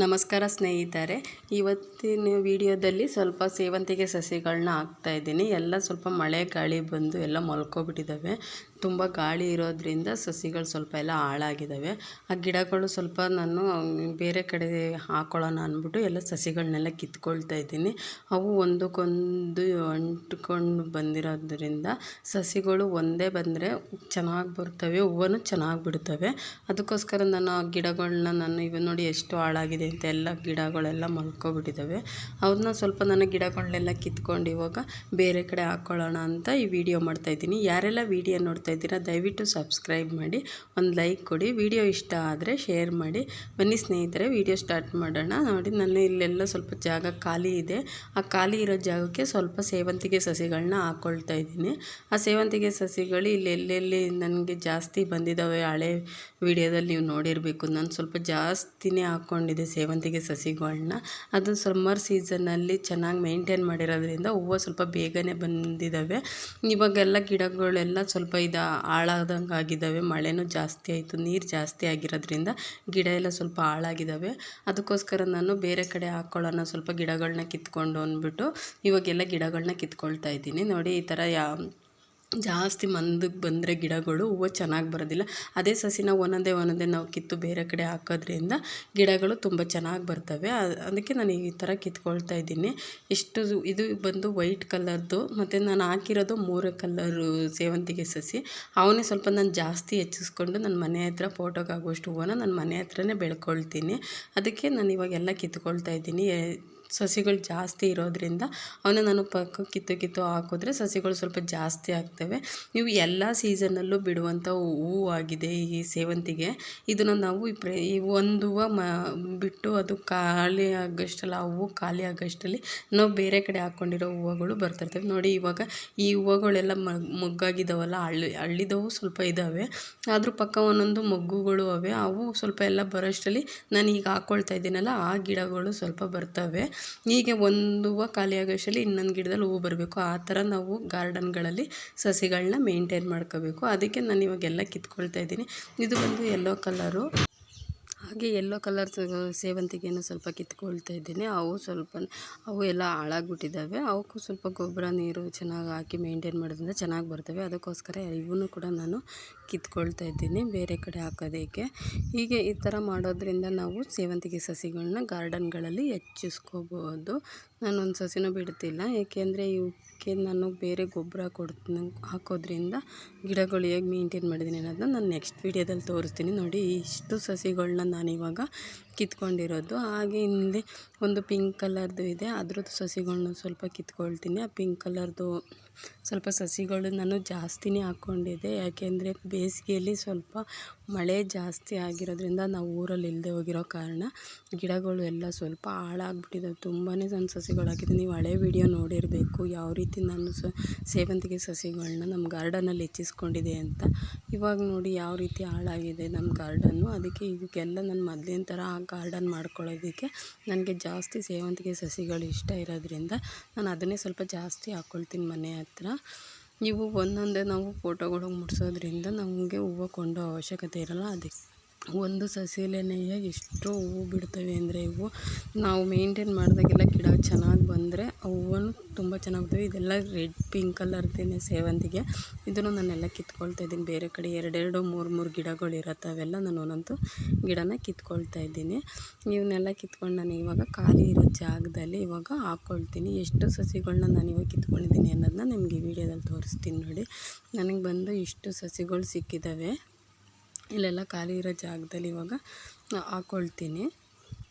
ನಮಸ್ಕಾರ ಸ್ನೇಹಿತರೆ, ಇವತ್ತಿನ ವಿಡಿಯೋದಲ್ಲಿ ಸ್ವಲ್ಪ ಸೇವಂತಿಗೆ ಸಸಿಗಳನ್ನ ಹಾಕ್ತಾಯಿದ್ದೀನಿ. ಎಲ್ಲ ಸ್ವಲ್ಪ ಮಳೆ ಗಾಳಿ ಬಂದು ಎಲ್ಲ ಮಲ್ಕೊಬಿಟ್ಟಿದ್ದಾವೆ. ತುಂಬ ಗಾಳಿ ಇರೋದ್ರಿಂದ ಸಸಿಗಳು ಸ್ವಲ್ಪ ಎಲ್ಲ ಹಾಳಾಗಿದ್ದಾವೆ. ಆ ಗಿಡಗಳು ಸ್ವಲ್ಪ ನಾನು ಬೇರೆ ಕಡೆ ಹಾಕೊಳ್ಳೋಣ ಅಂದ್ಬಿಟ್ಟು ಎಲ್ಲ ಸಸಿಗಳನ್ನೆಲ್ಲ ಕಿತ್ಕೊಳ್ತಾ ಇದ್ದೀನಿ. ಅವು ಒಂದಕ್ಕೊಂದು ಅಂಟ್ಕೊಂಡು ಬಂದಿರೋದ್ರಿಂದ ಸಸಿಗಳು ಒಂದೇ ಬಂದರೆ ಚೆನ್ನಾಗಿ ಬರ್ತವೆ, ಹೂವು ಚೆನ್ನಾಗಿ ಬಿಡ್ತವೆ. ಅದಕ್ಕೋಸ್ಕರ ನಾನು ಆ ಗಿಡಗಳನ್ನ ಇವು ನೋಡಿ ಎಷ್ಟು ಹಾಳಾಗಿದೆ ಅಂತ ಎಲ್ಲ ಗಿಡಗಳೆಲ್ಲ ಮಲ್ಕೊಬಿಟ್ಟಿದ್ದಾವೆ. ಅವನ್ನ ಸ್ವಲ್ಪ ನಾನು ಗಿಡಗಳನ್ನೆಲ್ಲ ಕಿತ್ಕೊಂಡು ಇವಾಗ ಬೇರೆ ಕಡೆ ಹಾಕ್ಕೊಳ್ಳೋಣ ಅಂತ ಈ ವಿಡಿಯೋ ಮಾಡ್ತಾಯಿದ್ದೀನಿ. ಯಾರೆಲ್ಲ ವಿಡಿಯೋ ನೋಡ್ತಾ ಇದ್ದೀರಾ ದಯವಿಟ್ಟು ಸಬ್ಸ್ಕ್ರೈಬ್ ಮಾಡಿ, ಒಂದು ಲೈಕ್ ಕೊಡಿ. ವಿಡಿಯೋ ಇಷ್ಟ ಆದರೆ ಶೇರ್ ಮಾಡಿ. ಬನ್ನಿ ಸ್ನೇಹಿತರೆ, ವಿಡಿಯೋ ಸ್ಟಾರ್ಟ್ ಮಾಡೋಣ. ನೋಡಿ, ನಾನು ಇಲ್ಲೆಲ್ಲ ಸ್ವಲ್ಪ ಜಾಗ ಖಾಲಿ ಇದೆ. ಆ ಖಾಲಿ ಇರೋ ಜಾಗಕ್ಕೆ ಸ್ವಲ್ಪ ಸೇವಂತಿಗೆ ಸಸಿಗಳನ್ನ ಹಾಕ್ಕೊಳ್ತಾ ಇದ್ದೀನಿ. ಆ ಸೇವಂತಿಗೆ ಸಸಿಗಳು ಎಲ್ಲೆಲ್ಲಿ ನನಗೆ ಜಾಸ್ತಿ ಬಂದಿದ್ದಾವೆ. ಹಳೆ ವಿಡಿಯೋದಲ್ಲಿ ನೀವು ನೋಡಿರಬೇಕು, ನಾನು ಸ್ವಲ್ಪ ಜಾಸ್ತಿನೇ ಹಾಕ್ಕೊಂಡಿದ್ದೆ ಸೇವಂತಿಗೆ ಸಸಿಗಳನ್ನ. ಅದು ಸಮ್ಮರ್ ಸೀಸನ್ನಲ್ಲಿ ಚೆನ್ನಾಗಿ ಮೇಂಟೈನ್ ಮಾಡಿರೋದ್ರಿಂದ ಹೂವು ಸ್ವಲ್ಪ ಬೇಗನೆ ಬಂದಿದ್ದಾವೆ. ಇವಾಗೆಲ್ಲ ಗಿಡಗಳೆಲ್ಲ ಸ್ವಲ್ಪ ಹಾಳಾದಂಗೆ ಆಗಿದ್ದಾವೆ. ಮಳೆನೂ ಜಾಸ್ತಿ ಆಯಿತು, ನೀರು ಜಾಸ್ತಿ ಆಗಿರೋದ್ರಿಂದ ಗಿಡ ಎಲ್ಲ ಸ್ವಲ್ಪ ಹಾಳಾಗಿದ್ದಾವೆ. ಅದಕ್ಕೋಸ್ಕರ ನಾನು ಬೇರೆ ಕಡೆ ಹಾಕ್ಕೊಳ್ಳೋಣ ಸ್ವಲ್ಪ ಗಿಡಗಳನ್ನ ಕಿತ್ಕೊಂಡು ಅಂದ್ಬಿಟ್ಟು ಇವಾಗೆಲ್ಲ ಗಿಡಗಳನ್ನ ಕಿತ್ಕೊಳ್ತಾ ಇದ್ದೀನಿ. ನೋಡಿ, ಈ ಥರ ಜಾಸ್ತಿ ಮಂದಕ್ಕೆ ಬಂದರೆ ಗಿಡಗಳು ಹೂವು ಚೆನ್ನಾಗಿ ಬರೋದಿಲ್ಲ. ಅದೇ ಸಸಿನ ಒಂದೊಂದೇ ನಾವು ಕಿತ್ತು ಬೇರೆ ಕಡೆ ಹಾಕೋದ್ರಿಂದ ಗಿಡಗಳು ತುಂಬ ಚೆನ್ನಾಗಿ ಬರ್ತವೆ. ಅದಕ್ಕೆ ನಾನು ಈ ಥರ ಕಿತ್ಕೊಳ್ತಾ ಇದ್ದೀನಿ. ಇದು ಬಂದು ವೈಟ್ ಕಲರ್ದು, ಮತ್ತು ನಾನು ಹಾಕಿರೋದು 3 ಕಲರು ಸೇವಂತಿಗೆ ಸಸಿ. ಅವನ್ನೇ ಸ್ವಲ್ಪ ನಾನು ಜಾಸ್ತಿ ಹೆಚ್ಚಿಸ್ಕೊಂಡು ನನ್ನ ಮನೆ ಹತ್ರ ಫೋಟೋಗೆ ಆಗುವಷ್ಟು ಹೂವನ್ನ ನನ್ನ ಮನೆ ಹತ್ರನೇ ಬೆಳ್ಕೊಳ್ತೀನಿ. ಅದಕ್ಕೆ ನಾನು ಇವಾಗೆಲ್ಲ ಕಿತ್ಕೊಳ್ತಾ ಇದ್ದೀನಿ. ಸಸಿಗಳು ಜಾಸ್ತಿ ಇರೋದ್ರಿಂದ ಅವನ್ನ ನಾನು ಪಕ್ಕಕ್ಕೆ ಕಿತ್ತು ಹಾಕಿದ್ರೆ ಸಸಿಗಳು ಸ್ವಲ್ಪ ಜಾಸ್ತಿ ಆಗ್ತವೆ. ನೀವು ಎಲ್ಲ ಸೀಸನ್ನಲ್ಲೂ ಬಿಡುವಂಥ ಹೂವು ಆಗಿದೆ ಈ ಸೇವಂತಿಗೆ. ಇದನ್ನು ನಾವು ಈ ಒಂದು ಹೂವು ಬಿಟ್ಟು ಅದು ಖಾಲಿ ಆಗೋಷ್ಟಲ್ಲ, ಆ ಹೂವು ಖಾಲಿ ಆಗೋಷ್ಟರಲ್ಲಿ ನಾವು ಬೇರೆ ಕಡೆ ಹಾಕ್ಕೊಂಡಿರೋ ಹೂವುಗಳು ಬರ್ತಿರ್ತವೆ. ನೋಡಿ, ಇವಾಗ ಈ ಹೂವುಗಳೆಲ್ಲ ಮೊಗ್ಗಾಗಿದ್ದಾವಲ್ಲ, ಹಳ್ಳಿದವು ಸ್ವಲ್ಪ ಇದ್ದಾವೆ, ಆದರೂ ಪಕ್ಕ ಒಂದೊಂದು ಮೊಗ್ಗುಗಳು ಅವೆ. ಅವು ಸ್ವಲ್ಪ ಎಲ್ಲ ಬರೋಷ್ಟರಲ್ಲಿ ನಾನು ಈಗ ಹಾಕ್ಕೊಳ್ತಾ ಇದ್ದೀನಲ್ಲ, ಆ ಗಿಡಗಳು ಸ್ವಲ್ಪ ಬರ್ತವೆ. ಹೀಗೆ ಒಂದು ಹೂವು ಖಾಲಿ ಆಗೋಷ್ಟರಲ್ಲಿ ಇನ್ನೊಂದು ಗಿಡದಲ್ಲಿ ಹೂವು ಬರಬೇಕು. ಆ ಥರ ನಾವು ಗಾರ್ಡನ್ಗಳಲ್ಲಿ ಸಸಿಗಳನ್ನ ಮೇಂಟೈನ್ ಮಾಡ್ಕೋಬೇಕು. ಅದಕ್ಕೆ ನಾನು ಇವಾಗೆಲ್ಲ ಕಿತ್ಕೊಳ್ತಾ ಇದ್ದೀನಿ. ಇದು ಬಂದು ಯೆಲ್ಲೋ ಕಲರು. ಹಾಗೆ ಯೆಲ್ಲೋ ಕಲರ್ ಸೇವಂತಿಗೆಯನ್ನು ಸ್ವಲ್ಪ ಕಿತ್ಕೊಳ್ತಾ ಇದ್ದೀನಿ. ಅವು ಎಲ್ಲ ಹಾಳಾಗ್ಬಿಟ್ಟಿದ್ದಾವೆ. ಅವಕ್ಕೂ ಸ್ವಲ್ಪ ಗೊಬ್ಬರ ನೀರು ಚೆನ್ನಾಗಿ ಹಾಕಿ ಮೇಂಟೈನ್ ಮಾಡೋದ್ರಿಂದ ಚೆನ್ನಾಗಿ ಬರ್ತವೆ. ಅದಕ್ಕೋಸ್ಕರ ಇವನು ಕೂಡ ನಾನು ಕಿತ್ಕೊಳ್ತಾ ಇದ್ದೀನಿ ಬೇರೆ ಕಡೆ ಹಾಕೋದಕ್ಕೆ. ಹೀಗೆ ಈ ಥರ ಮಾಡೋದ್ರಿಂದ ನಾವು ಸೇವಂತಿಗೆ ಸಸಿಗಳನ್ನ ಗಾರ್ಡನ್ಗಳಲ್ಲಿ ಹೆಚ್ಚಿಸ್ಕೋಬೋದು. ನಾನೊಂದು ಸಸಿನೂ ಬಿಡ್ತಿಲ್ಲ, ಏಕೆಂದರೆ ಇವಕ್ಕೆ ನಾನು ಬೇರೆ ಗೊಬ್ಬರ ಹಾಕೋದ್ರಿಂದ ಗಿಡಗಳು ಹೇಗೆ ಮೇಂಟೈನ್ ಮಾಡಿದ್ದೀನಿ ಅನ್ನೋದನ್ನ ನಾನು ನೆಕ್ಸ್ಟ್ ವೀಡಿಯೋದಲ್ಲಿ ತೋರಿಸ್ತೀನಿ. ನೋಡಿ, ಇಷ್ಟು ಸಸಿಗಳನ್ನ ನಾನಿವಾಗ ಕಿತ್ಕೊಂಡಿರೋದು. ಹಾಗೆ ಇಲ್ಲಿ ಒಂದು ಪಿಂಕ್ ಕಲರ್ದು ಇದೆ, ಅದ್ರದ್ದು ಸಸಿಗಳನ್ನ ಸ್ವಲ್ಪ ಕಿತ್ಕೊಳ್ತೀನಿ. ಆ ಪಿಂಕ್ ಕಲರ್ದು ಸ್ವಲ್ಪ ಸಸಿಗಳು ನಾನು ಜಾಸ್ತಿನೇ ಹಾಕ್ಕೊಂಡಿದ್ದೆ, ಯಾಕೆಂದರೆ ಬೇಸಿಗೆಯಲ್ಲಿ ಸ್ವಲ್ಪ ಮಳೆ ಜಾಸ್ತಿ ಆಗಿರೋದ್ರಿಂದ ನಾವು ಊರಲ್ಲಿ ಇಲ್ಲದೆ ಹೋಗಿರೋ ಕಾರಣ ಗಿಡಗಳು ಎಲ್ಲ ಸ್ವಲ್ಪ ಹಾಳಾಗ್ಬಿಟ್ಟಿದ್ದಾವೆ. ತುಂಬಾ ನಾನು ಸಸಿಗಳು ಹಾಕಿದ್ದೀನಿ. ನೀವು ಹಳೆ ವಿಡಿಯೋ ನೋಡಿರಬೇಕು ಯಾವ ರೀತಿ ನಾನು ಸೇವಂತಿಗೆ ಸಸಿಗಳನ್ನ ನಮ್ಮ ಗಾರ್ಡನಲ್ಲಿ ಹೆಚ್ಚಿಸ್ಕೊಂಡಿದೆ ಅಂತ. ಇವಾಗ ನೋಡಿ ಯಾವ ರೀತಿ ಹಾಳಾಗಿದೆ ನಮ್ಮ ಗಾರ್ಡನ್ನು. ಅದಕ್ಕೆ ಇದಕ್ಕೆಲ್ಲ ನಾನು ಮೊದಲಿನ ಥರ ಗಾರ್ಡನ್ ಮಾಡ್ಕೊಳ್ಳೋದಕ್ಕೆ ನನಗೆ ಜಾಸ್ತಿ ಸೇವಂತಿಗೆ ಸಸಿಗಳು ಇಷ್ಟ ಇರೋದ್ರಿಂದ ನಾನು ಅದನ್ನೇ ಸ್ವಲ್ಪ ಜಾಸ್ತಿ ಹಾಕ್ಕೊಳ್ತೀನಿ ಮನೆ ಹತ್ರ. ಇವು ಒಂದೊಂದೇ ನಾವು ಫೋಟೋಗಳಿಗೆ ಮುಡಿಸೋದ್ರಿಂದ ನಮಗೆ ಹೂವು ಕೊಂಡೋ ಅವಶ್ಯಕತೆ ಇರೋಲ್ಲ. ಅದಕ್ಕೆ ಒಂದು ಸಸಿಲೇನೆ ಎಷ್ಟು ಹೂವು ಬಿಡ್ತವೆ ಅಂದರೆ, ಇವು ನಾವು ಮೇಂಟೈನ್ ಮಾಡಿದಾಗೆಲ್ಲ ಗಿಡ ಚೆನ್ನಾಗಿ ಬಂದರೆ ಹೂವು ತುಂಬ ಚೆನ್ನಾಗಿ ಬರ್ತವೆ. ಇದೆಲ್ಲ ರೆಡ್ ಪಿಂಕ್ ಕಲರ್ದೇನೆ ಸೇವಂತಿಗೆ. ಇದನ್ನು ನಾನೆಲ್ಲ ಕಿತ್ಕೊಳ್ತಾ ಇದ್ದೀನಿ. ಬೇರೆ ಕಡೆ 2 3 ಗಿಡಗಳು ಇರುತ್ತೆ, ಅವೆಲ್ಲ ನಾನು ಒಂದೊಂದು ಗಿಡನ ಕಿತ್ಕೊಳ್ತಾ ಇದ್ದೀನಿ. ಇವನ್ನೆಲ್ಲ ಕಿತ್ಕೊಂಡು ನಾನು ಇವಾಗ ಖಾಲಿ ಇರೋ ಜಾಗದಲ್ಲಿ ಇವಾಗ ಹಾಕ್ಕೊಳ್ತೀನಿ. ಎಷ್ಟು ಸಸಿಗಳನ್ನ ನಾನು ಇವಾಗ ಕಿತ್ಕೊಂಡಿದ್ದೀನಿ ಅನ್ನೋದನ್ನ ನಿಮಗೆ ಈ ವಿಡಿಯೋದಲ್ಲಿ ತೋರಿಸ್ತೀನಿ. ನೋಡಿ, ನನಗೆ ಬಂದು ಇಷ್ಟು ಸಸಿಗಳು ಸಿಕ್ಕಿದ್ದಾವೆ. ಇಲ್ಲೆಲ್ಲ ಖಾಲಿ ಇರೋ ಜಾಗದಲ್ಲಿ ಇವಾಗ ಹಾಕ್ಕೊಳ್ತೀನಿ,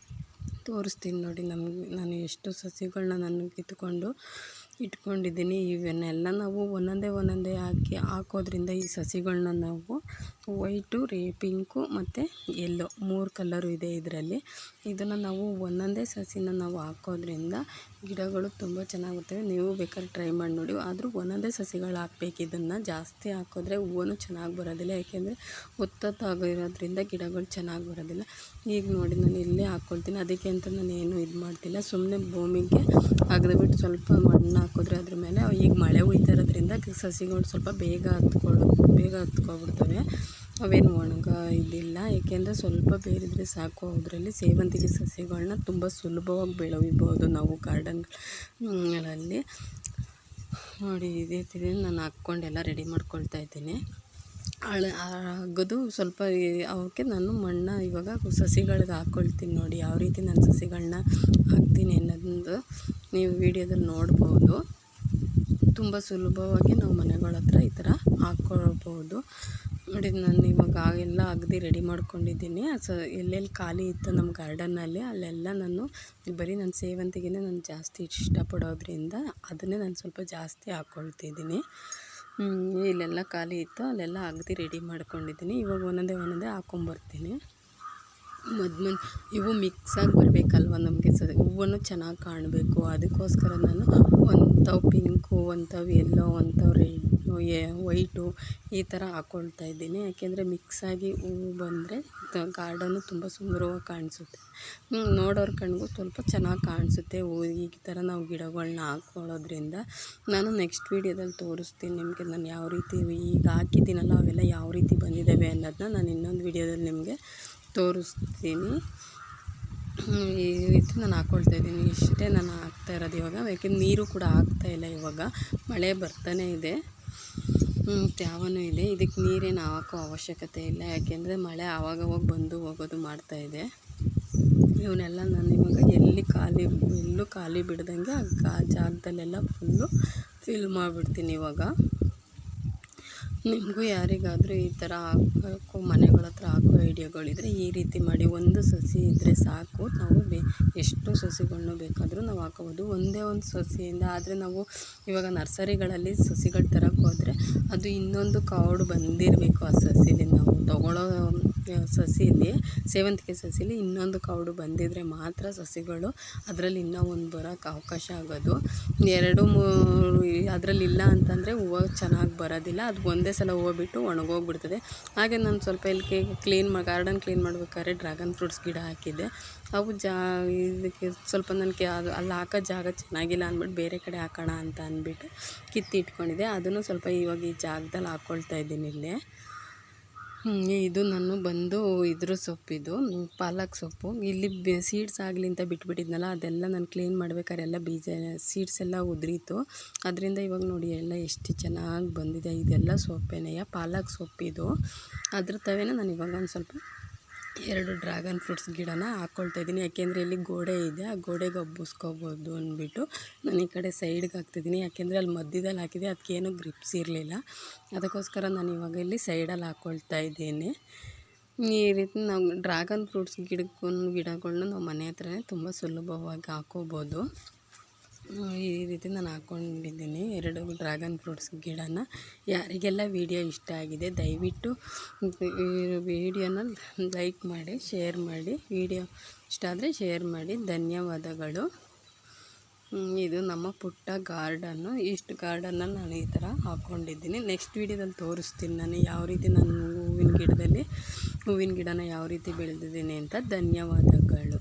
ತೋರಿಸ್ತೀನಿ. ನೋಡಿ, ನಾನು ಎಷ್ಟು ಸಸಿಗಳನ್ನ ನಾನು ಕಿತ್ಕೊಂಡು ಇಟ್ಕೊಂಡಿದ್ದೀನಿ. ಇವನ್ನೆಲ್ಲ ನಾವು ಒಂದೊಂದೇ ಹಾಕೋದ್ರಿಂದ ಈ ಸಸಿಗಳನ್ನ ನಾವು ವೈಟು, ಪಿಂಕು ಮತ್ತು ಯೆಲ್ಲೋ 3 ಕಲರು ಇದೆ ಇದರಲ್ಲಿ. ಇದನ್ನು ನಾವು ಒಂದೊಂದೇ ಸಸಿನ ನಾವು ಹಾಕೋದ್ರಿಂದ ಗಿಡಗಳು ತುಂಬ ಚೆನ್ನಾಗಿ ಬರ್ತವೆ. ನೀವು ಬೇಕಾದ್ರೆ ಟ್ರೈ ಮಾಡಿ ನೋಡಿ. ಆದರೂ ಒಂದೊಂದೇ ಸಸಿಗಳು ಹಾಕ್ಬೇಕು. ಇದನ್ನು ಜಾಸ್ತಿ ಹಾಕಿದ್ರೆ ಹೂವು ಚೆನ್ನಾಗಿ ಬರೋದಿಲ್ಲ, ಯಾಕೆಂದರೆ ಒತ್ತೊತ್ತಾಗಿರೋದ್ರಿಂದ ಗಿಡಗಳು ಚೆನ್ನಾಗಿ ಬರೋದಿಲ್ಲ. ಈಗ ನೋಡಿ, ನಾನು ಇಲ್ಲೇ ಹಾಕ್ಕೊಳ್ತೀನಿ. ಅದಕ್ಕೆ ಅಂತ ನಾನು ಏನು ಇದು ಮಾಡ್ತಿಲ್ಲ, ಸುಮ್ಮನೆ ಭೂಮಿಗೆ ಅಗದ್ಬಿಟ್ಟು ಸ್ವಲ್ಪ ಮಣ್ಣು ಹಾಕಿದ್ರೆ ಅದ್ರ ಮೇಲೆ. ಈಗ ಮಳೆ ಹುಯ್ತಾ ಇರೋದ್ರಿಂದ ಸಸಿಗಳು ಸ್ವಲ್ಪ ಬೇಗ ಹತ್ಕೊಬಿಡ್ತವೆ. ಅವೇನು ಇದಿಲ್ಲ, ಏಕೆಂದರೆ ಸ್ವಲ್ಪ ಬೇರಿದ್ರೆ ಸಾಕು. ಅದರಲ್ಲಿ ಸೇವಂತಿಗೆ ಸಸಿಗಳನ್ನ ತುಂಬ ಸುಲಭವಾಗಿ ಬೆಳೆಯಬಹುದು ನಾವು ಗಾರ್ಡನ್ಗಳಲ್ಲಿ. ನೋಡಿ ಇದೇ ರೀತಿ ನಾನು ಹಾಕ್ಕೊಂಡೆಲ್ಲ ರೆಡಿ ಮಾಡ್ಕೊಳ್ತಾ ಇದ್ದೀನಿ. ಆಗೋದು ಸ್ವಲ್ಪ ಅವಕ್ಕೆ ನಾನು ಮಣ್ಣು ಇವಾಗ ಸಸಿಗಳಿಗೆ ಹಾಕ್ಕೊಳ್ತೀನಿ. ನೋಡಿ ಯಾವ ರೀತಿ ನಾನು ಸಸಿಗಳನ್ನ ಹಾಕ್ತೀನಿ ಅನ್ನೋದು ನೀವು ವಿಡಿಯೋದಲ್ಲಿ ನೋಡ್ಬೋದು. ತುಂಬ ಸುಲಭವಾಗಿ ನಾವು ಮನೆಗಳ ಹತ್ರ ಈ ಥರ ಹಾಕ್ಕೊಳ್ಬೋದು. ನೋಡಿ ನಾನು ಇವಾಗ ಎಲ್ಲ ಅಗದಿ ರೆಡಿ ಮಾಡ್ಕೊಂಡಿದ್ದೀನಿ. ಎಲ್ಲೆಲ್ಲಿ ಖಾಲಿ ಇತ್ತು ನಮ್ಮ ಗಾರ್ಡನ್ನಲ್ಲಿ ಅಲ್ಲೆಲ್ಲ ನಾನು ಬರೀ ನನ್ನ ಸೇವಂತಿಗೆ ನಾನು ಜಾಸ್ತಿ ಇಷ್ಟಪಡೋದ್ರಿಂದ ಅದನ್ನೇ ನಾನು ಸ್ವಲ್ಪ ಜಾಸ್ತಿ ಹಾಕ್ಕೊಳ್ತಿದ್ದೀನಿ. ಇಲ್ಲೆಲ್ಲ ಖಾಲಿ ಇತ್ತು ಅಲ್ಲೆಲ್ಲ ಅಗದಿ ರೆಡಿ ಮಾಡ್ಕೊಂಡಿದ್ದೀನಿ. ಇವಾಗ ಒಂದೊಂದೇ ಹಾಕ್ಕೊಂಬರ್ತೀನಿ. ಇವು ಮಿಕ್ಸಾಗಿ ಬರಬೇಕಲ್ವ ನಮಗೆ ಹೂವನ್ನು ಚೆನ್ನಾಗಿ ಕಾಣಬೇಕು. ಅದಕ್ಕೋಸ್ಕರ ನಾನು ಒಂಥವು ಪಿಂಕು, ಒಂಥವು ಎಲ್ಲೋ, ಒಂಥವು ರೆಡ್ಡು, ವೈಟು ಈ ಥರ ಹಾಕ್ಕೊಳ್ತಾ ಇದ್ದೀನಿ. ಯಾಕೆಂದರೆ ಮಿಕ್ಸಾಗಿ ಹೂವು ಬಂದರೆ ಗಾರ್ಡನ್ನು ತುಂಬ ಸುಂದರವಾಗಿ ಕಾಣಿಸುತ್ತೆ. ನೋಡೋರ ಕಣ್ಗೂ ಸ್ವಲ್ಪ ಚೆನ್ನಾಗಿ ಕಾಣಿಸುತ್ತೆ. ಈ ಥರ ನಾವು ಗಿಡಗಳನ್ನ ಹಾಕ್ಕೊಳ್ಳೋದ್ರಿಂದ ನಾನು ನೆಕ್ಸ್ಟ್ ವೀಡಿಯೋದಲ್ಲಿ ತೋರಿಸ್ತೀನಿ ನಿಮಗೆ. ನಾನು ಯಾವ ರೀತಿ ಈಗ ಹಾಕಿದ್ದೀನಲ್ಲ ಅವೆಲ್ಲ ಯಾವ ರೀತಿ ಬಂದಿದ್ದಾವೆ ಅನ್ನೋದನ್ನ ನಾನು ಇನ್ನೊಂದು ವೀಡಿಯೋದಲ್ಲಿ ನಿಮಗೆ ತೋರಿಸ್ತೀನಿ. ಈ ರೀತಿ ನಾನು ಹಾಕ್ಕೊಳ್ತಾಯಿದ್ದೀನಿ. ಇಷ್ಟೇ ನಾನು ಹಾಕ್ತಾ ಇರೋದು ಇವಾಗ. ಯಾಕೆಂದ್ರೆ ನೀರು ಕೂಡ ಹಾಕ್ತಾಯಿಲ್ಲ ಇವಾಗ, ಮಳೆ ಬರ್ತಾನೆ ಇದೆ, ತ್ಯಾವನೂ ಇದೆ. ಇದಕ್ಕೆ ನೀರೇನು ಹಾಕೋ ಅವಶ್ಯಕತೆ ಇಲ್ಲ. ಯಾಕೆಂದರೆ ಮಳೆ ಆವಾಗವಾಗ ಬಂದು ಹೋಗೋದು ಮಾಡ್ತಾಯಿದೆ. ಇವನ್ನೆಲ್ಲ ನಾನು ಇವಾಗ ಎಲ್ಲೂ ಖಾಲಿ ಬಿಡ್ದಂಗೆ ಆ ಜಾಗದಲ್ಲೆಲ್ಲ ಫುಲ್ಲು ಫಿಲ್ ಮಾಡಿಬಿಡ್ತೀನಿ ಇವಾಗ. ನಿಮಗೂ ಯಾರಿಗಾದರೂ ಈ ಥರ ಹಾಕೋ ಮನೆಗಳ ಹತ್ರ ಹಾಕೋ ಐಡಿಯಾಗಳಿದ್ರೆ ಈ ರೀತಿ ಮಾಡಿ. ಒಂದು ಸಸಿ ಇದ್ದರೆ ಸಾಕು, ನಾವು ಎಷ್ಟು ಸಸಿಗಳನ್ನೂ ಬೇಕಾದರೂ ನಾವು ಹಾಕೋಬೋದು ಒಂದೇ ಒಂದು ಸಸಿಯಿಂದ. ಆದರೆ ನಾವು ಇವಾಗ ನರ್ಸರಿಗಳಲ್ಲಿ ಸಸಿಗಳು ತರೋಕ್ಕೆ ಹೋದರೆ ಅದು ಇನ್ನೊಂದು ಕಾಡು ಬಂದಿರಬೇಕು. ಆ ಸಸಿಲಿ ನಾವು ತಗೊಳ್ಳೋ ಸಸಿಲಿ, ಸೇವಂತಿಗೆ ಸಸಿಲಿ ಇನ್ನೊಂದು ಕಾಡು ಬಂದಿದ್ದರೆ ಮಾತ್ರ ಸಸಿಗಳು ಅದರಲ್ಲಿ ಇನ್ನೂ ಒಂದು ಬರೋಕ್ಕೆ ಅವಕಾಶ ಆಗೋದು. 2-3 ಅದರಲ್ಲಿ ಇಲ್ಲ ಅಂತಂದರೆ ಹೂವು ಚೆನ್ನಾಗಿ ಬರೋದಿಲ್ಲ. ಅದು ಒಂದೇ ಸಲ ಹೂವು ಬಿಟ್ಟು ಒಣಗೋಗ್ಬಿಡ್ತದೆ. ಹಾಗೆ ನಾನು ಸ್ವಲ್ಪ ಇಲ್ಲಿ ಗಾರ್ಡನ್ ಕ್ಲೀನ್ ಮಾಡ್ಬೇಕಾದ್ರೆ ಡ್ರ್ಯಾಗನ್ ಫ್ರೂಟ್ಸ್ ಗಿಡ ಹಾಕಿದ್ದೆ. ಅವು ಇದಕ್ಕೆ ಸ್ವಲ್ಪ ನನಗೆ ಅಲ್ಲಿ ಹಾಕೋ ಜಾಗ ಚೆನ್ನಾಗಿಲ್ಲ ಅಂದ್ಬಿಟ್ಟು ಬೇರೆ ಕಡೆ ಹಾಕೋಣ ಅಂತ ಅಂದ್ಬಿಟ್ಟು ಕಿತ್ತಿಟ್ಕೊಂಡಿದ್ದೆ. ಅದನ್ನು ಸ್ವಲ್ಪ ಇವಾಗ ಈ ಜಾಗದಲ್ಲಿ ಹಾಕ್ಕೊಳ್ತಾ ಇದ್ದೀನಿ ಇಲ್ಲೇ. ಇದು ನಾನು ಬಂದು ಇದ್ರ ಸೊಪ್ಪಿದು ಪಾಲಕ್ ಸೊಪ್ಪು. ಇಲ್ಲಿ ಸೀಡ್ಸ್ ಆಗಲಿ ಅಂತ ಬಿಟ್ಬಿಟ್ಟಿದ್ನಲ್ಲ, ಅದೆಲ್ಲ ನಾನು ಕ್ಲೀನ್ ಮಾಡ್ಬೇಕಾದ್ರೆ ಎಲ್ಲ ಸೀಡ್ಸ್ ಎಲ್ಲ ಉದುರಿತು. ಅದರಿಂದ ಇವಾಗ ನೋಡಿ ಎಲ್ಲ ಎಷ್ಟು ಚೆನ್ನಾಗಿ ಬಂದಿದೆ. ಇದೆಲ್ಲ ಸೊಪ್ಪೇನೆಯ ಪಾಲಕ್ ಸೊಪ್ಪಿದು. ಅದ್ರ ತವೇನ ನಾನು ಇವಾಗ ಒಂದು ಸ್ವಲ್ಪ 2 ಡ್ರ್ಯಾಗನ್ ಫ್ರೂಟ್ಸ್ ಗಿಡನ ಹಾಕ್ಕೊಳ್ತಾ ಇದ್ದೀನಿ. ಯಾಕೆಂದರೆ ಇಲ್ಲಿ ಗೋಡೆ ಇದೆ, ಆ ಗೋಡೆಗೆ ಹಬ್ಬಿಸ್ಕೋಬೋದು ಅಂದ್ಬಿಟ್ಟು ನಾನು ಈ ಕಡೆ ಸೈಡ್ಗೆ ಹಾಕ್ತಿದ್ದೀನಿ. ಯಾಕೆಂದರೆ ಅಲ್ಲಿ ಮಧ್ಯದಲ್ಲಿ ಹಾಕಿದೆ, ಅದಕ್ಕೇನು ಗ್ರಿಪ್ಸ್ ಇರಲಿಲ್ಲ. ಅದಕ್ಕೋಸ್ಕರ ನಾನು ಇವಾಗ ಇಲ್ಲಿ ಸೈಡಲ್ಲಿ ಹಾಕ್ಕೊಳ್ತಾ ಇದ್ದೀನಿ. ಈ ರೀತಿ ನಾವು ಡ್ರ್ಯಾಗನ್ ಫ್ರೂಟ್ಸ್ ಗಿಡಗಳನ್ನ ನಾವು ಮನೆ ಹತ್ರನೇ ತುಂಬ ಸುಲಭವಾಗಿ ಹಾಕ್ಕೋಬೋದು. ಈ ರೀತಿ ನಾನು ಹಾಕ್ಕೊಂಡಿದ್ದೀನಿ 2 ಡ್ರ್ಯಾಗನ್ ಫ್ರೂಟ್ಸ್ ಗಿಡನ. ಯಾರಿಗೆಲ್ಲ ವಿಡಿಯೋ ಇಷ್ಟ ಆಗಿದೆ ದಯವಿಟ್ಟು ವಿಡಿಯೋನ ಲೈಕ್ ಮಾಡಿ, ಶೇರ್ ಮಾಡಿ. ವಿಡಿಯೋ ಇಷ್ಟ ಆದರೆ ಶೇರ್ ಮಾಡಿ. ಧನ್ಯವಾದಗಳು. ಇದು ನಮ್ಮ ಪುಟ್ಟ ಗಾರ್ಡನ್ನು. ಇಷ್ಟು ಗಾರ್ಡನ್ನ ನಾನು ಈ ಥರ ಹಾಕ್ಕೊಂಡಿದ್ದೀನಿ. ನೆಕ್ಸ್ಟ್ ವೀಡಿಯೋದಲ್ಲಿ ತೋರಿಸ್ತೀನಿ ನಾನು ಯಾವ ರೀತಿ ನಾನು ಹೂವಿನ ಗಿಡನ ಯಾವ ರೀತಿ ಬೆಳೆದಿದ್ದೀನಿ ಅಂತ. ಧನ್ಯವಾದಗಳು.